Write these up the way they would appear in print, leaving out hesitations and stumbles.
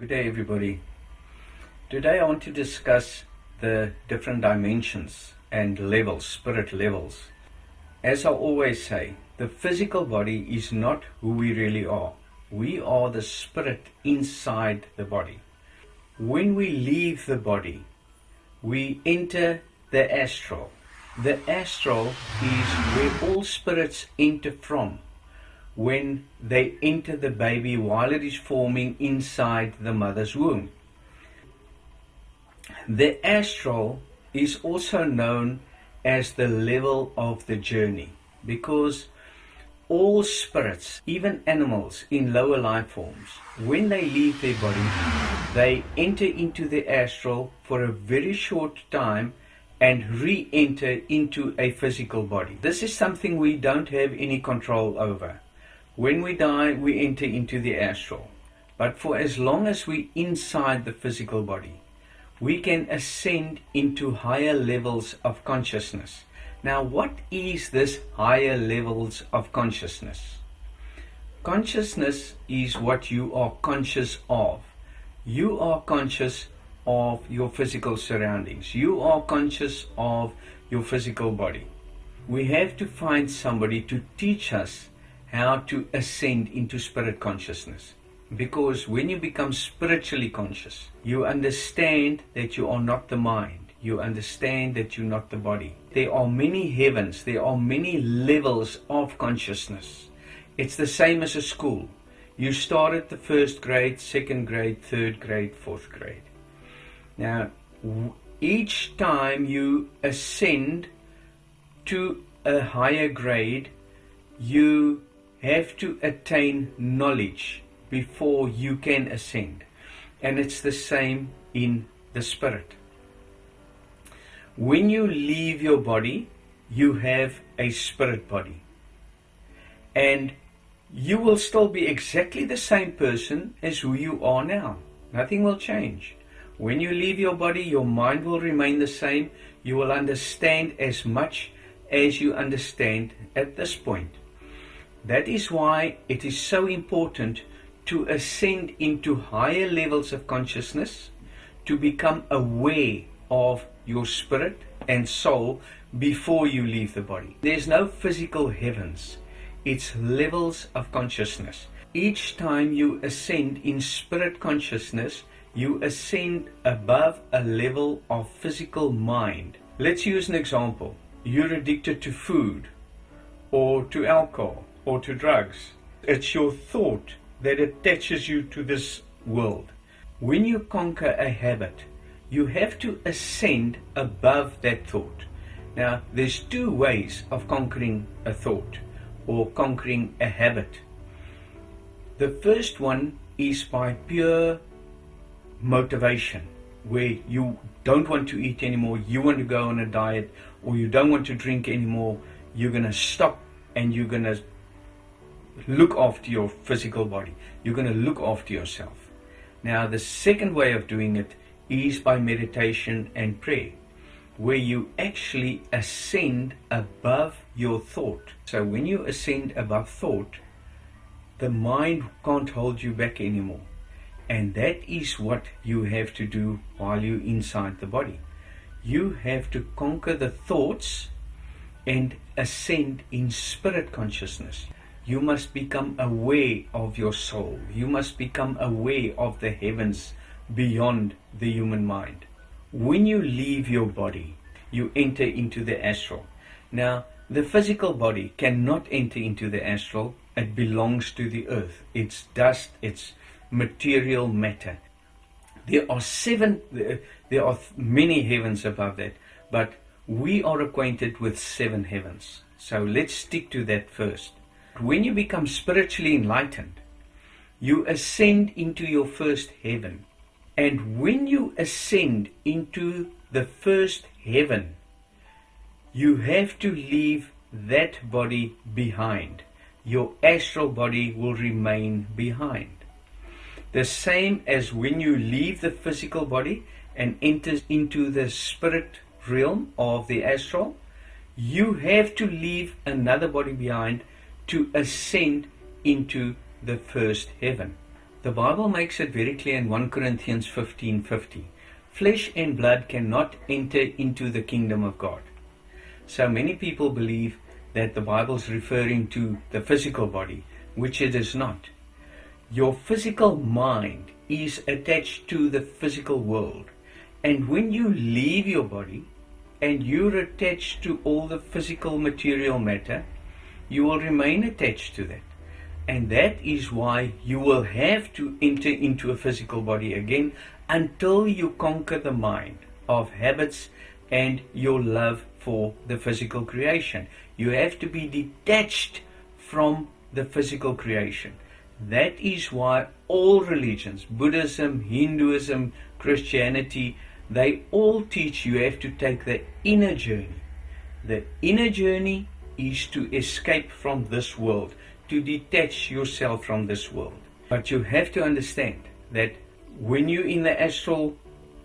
Good day, everybody. Today I want to discuss the different dimensions and levels, spirit levels. As I always say, the physical body is not who we really are. We are the spirit inside the body. When we leave the body, we enter the astral. The astral is where all spirits enter from when they enter the baby while it is forming inside the mother's womb. The astral is also known as the level of the journey because all spirits, even animals in lower life forms, when they leave their body, they enter into the astral for a very short time and re-enter into a physical body. This is something we don't have any control over. When we die, we enter into the astral. But for as long as we're inside the physical body, we can ascend into higher levels of consciousness. Now, what is this higher levels of consciousness? Consciousness is what you are conscious of. You are conscious of your physical surroundings. You are conscious of your physical body. We have to find somebody to teach us how to ascend into spirit consciousness. Because when you become spiritually conscious, you understand that you are not the mind. You understand that you're not the body. There are many heavens. There are many levels of consciousness. It's the same as a school. You start at the first grade, second grade, third grade, fourth grade. Now, each time you ascend to a higher grade, you have to attain knowledge before you can ascend. And it's the same in the spirit. When you leave your body, you have a spirit body. And you will still be exactly the same person as who you are now. Nothing will change. When you leave your body, your mind will remain the same. You will understand as much as you understand at this point. That is why it is so important to ascend into higher levels of consciousness, to become aware of your spirit and soul before you leave the body. There's no physical heavens. It's levels of consciousness. Each time you ascend in spirit consciousness, you ascend above a level of physical mind. Let's use an example. You're addicted to food or to alcohol or to drugs. It's your thought that attaches you to this world. When you conquer a habit, you have to ascend above that thought. Now, there's two ways of conquering a thought or conquering a habit. The first one is by pure motivation, where you don't want to eat anymore, you want to go on a diet, or you don't want to drink anymore. You're going to stop and you're going to look after your physical body. You're going to look after yourself. Now, the second way of doing it is by meditation and prayer, where you actually ascend above your thought. So when you ascend above thought, the mind can't hold you back anymore. And that is what you have to do while you're inside the body. You have to conquer the thoughts and ascend in spirit consciousness. You must become aware of your soul. You must become aware of the heavens beyond the human mind. When you leave your body, you enter into the astral. Now, the physical body cannot enter into the astral. It belongs to the earth. It's dust, it's material matter. There are many heavens above that, but we are acquainted with 7 heavens. So let's stick to that first. When you become spiritually enlightened, you ascend into your first heaven. And when you ascend into the first heaven, you have to leave that body behind. Your astral body will remain behind. The same as when you leave the physical body and enter into the spirit realm of the astral, you have to leave another body behind to ascend into the first heaven. The Bible makes it very clear in 1 Corinthians 15:50. Flesh and blood cannot enter into the kingdom of God. So many people believe that the Bible is referring to the physical body, which it is not. Your physical mind is attached to the physical world. And when you leave your body and you're attached to all the physical material matter, you will remain attached to that. And that is why you will have to enter into a physical body again until you conquer the mind of habits and your love for the physical creation. You have to be detached from the physical creation. That is why all religions, Buddhism, Hinduism, Christianity, they all teach you have to take the inner journey. The inner journey is to escape from this world, to detach yourself from this world. But you have to understand that when you're in the astral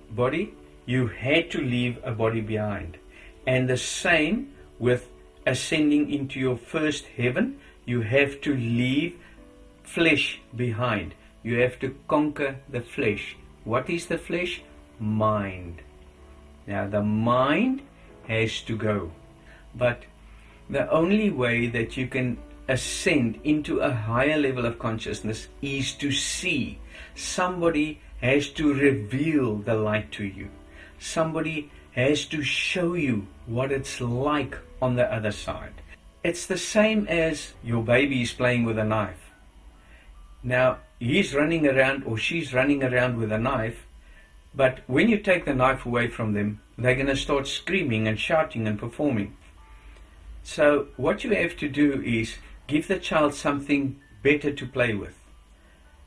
body, you had to leave a body behind. And the same with ascending into your first heaven, you have to leave flesh behind. You have to conquer the flesh. What is the flesh? Mind. Now the mind has to go. But the only way that you can ascend into a higher level of consciousness is to see. Somebody has to reveal the light to you. Somebody has to show you what it's like on the other side. It's the same as your baby is playing with a knife. Now, he's running around or she's running around with a knife, but when you take the knife away from them, they're going to start screaming and shouting and performing. So what you have to do is give the child something better to play with.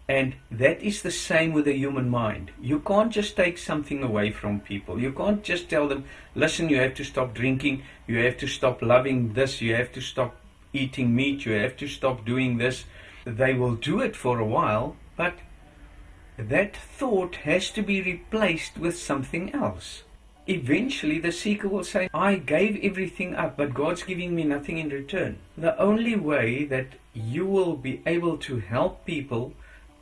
And that is the same with the human mind. You can't just take something away from people. You can't just tell them, listen, you have to stop drinking, you have to stop loving this, you have to stop eating meat, you have to stop doing this. They will do it for a while, but that thought has to be replaced with something else. Eventually the seeker will say, I gave everything up, but God's giving me nothing in return. The only way that you will be able to help people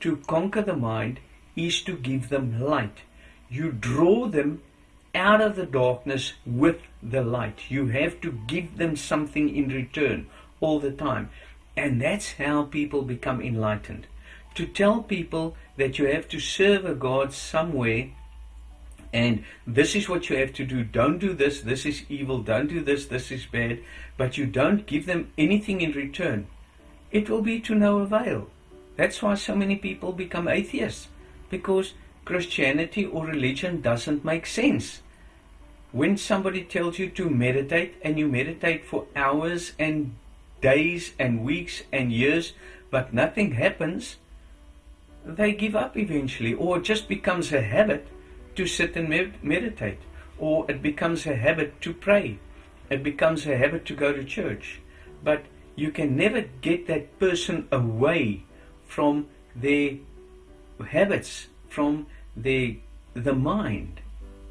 to conquer the mind is to give them light. You draw them out of the darkness with the light. You have to give them something in return all the time. And that's how people become enlightened. To tell people that you have to serve a God somewhere, and this is what you have to do. Don't do this. This is evil. Don't do this. This is bad. But you don't give them anything in return. It will be to no avail. That's why so many people become atheists. Because Christianity or religion doesn't make sense. When somebody tells you to meditate and you meditate for hours and days and weeks and years, but nothing happens, they give up eventually. Or it just becomes a habit to sit and meditate, or it becomes a habit to pray, it becomes a habit to go to church. But you can never get that person away from their habits, from the mind.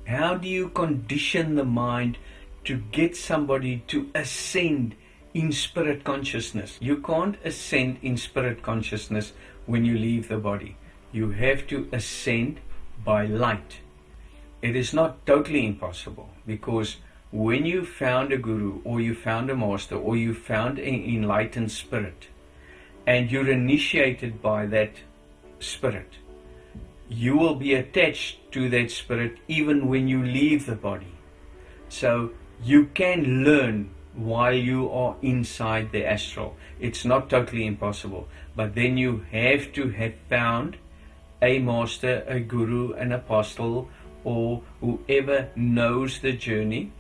How do you condition the mind to get somebody to ascend in spirit consciousness? You can't ascend in spirit consciousness when you leave the body. You have to ascend by light. It is not totally impossible, because when you found a guru, or you found a master, or you found an enlightened spirit, and you're initiated by that spirit, you will be attached to that spirit even when you leave the body. So you can learn while you are inside the astral. It's not totally impossible, but then you have to have found a master, a guru, an apostle, or whoever knows the journey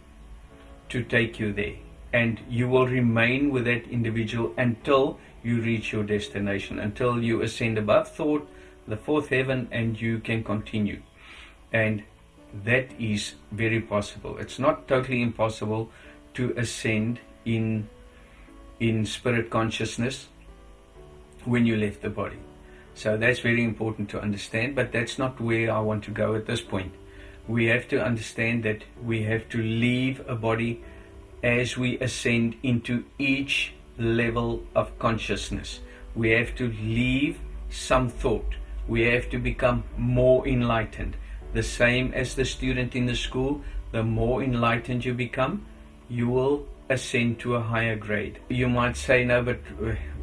to take you there. And you will remain with that individual until you reach your destination, until you ascend above thought, the fourth heaven, and you can continue. And that is very possible. It's not totally impossible to ascend in spirit consciousness when you left the body. So that's very important to understand, but that's not where I want to go at this point. We have to understand that we have to leave a body as we ascend into each level of consciousness. We have to leave some thought. We have to become more enlightened. The same as the student in the school, the more enlightened you become, you will ascend to a higher grade. You might say, no, but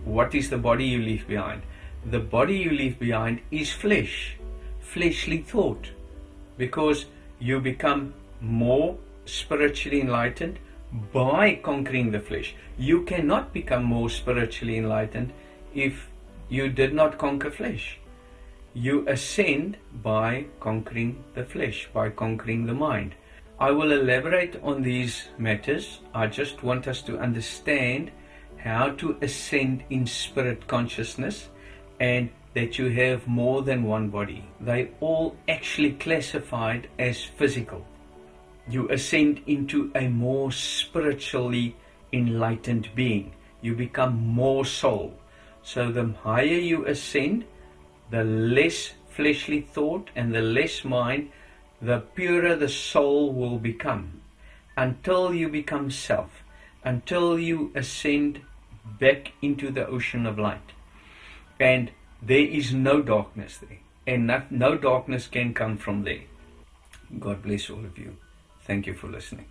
what is the body you leave behind? The body you leave behind is flesh, fleshly thought, because you become more spiritually enlightened by conquering the flesh. You cannot become more spiritually enlightened if you did not conquer flesh. You ascend by conquering the flesh, by conquering the mind. I will elaborate on these matters. I just want us to understand how to ascend in spirit consciousness, and that you have more than one body. They all actually classified as physical. You ascend into a more spiritually enlightened being. You become more soul. So the higher you ascend, the less fleshly thought and the less mind, the purer the soul will become, until you become self, until you ascend back into the ocean of light. And there is no darkness there, and no darkness can come from there. God bless all of you. Thank you for listening.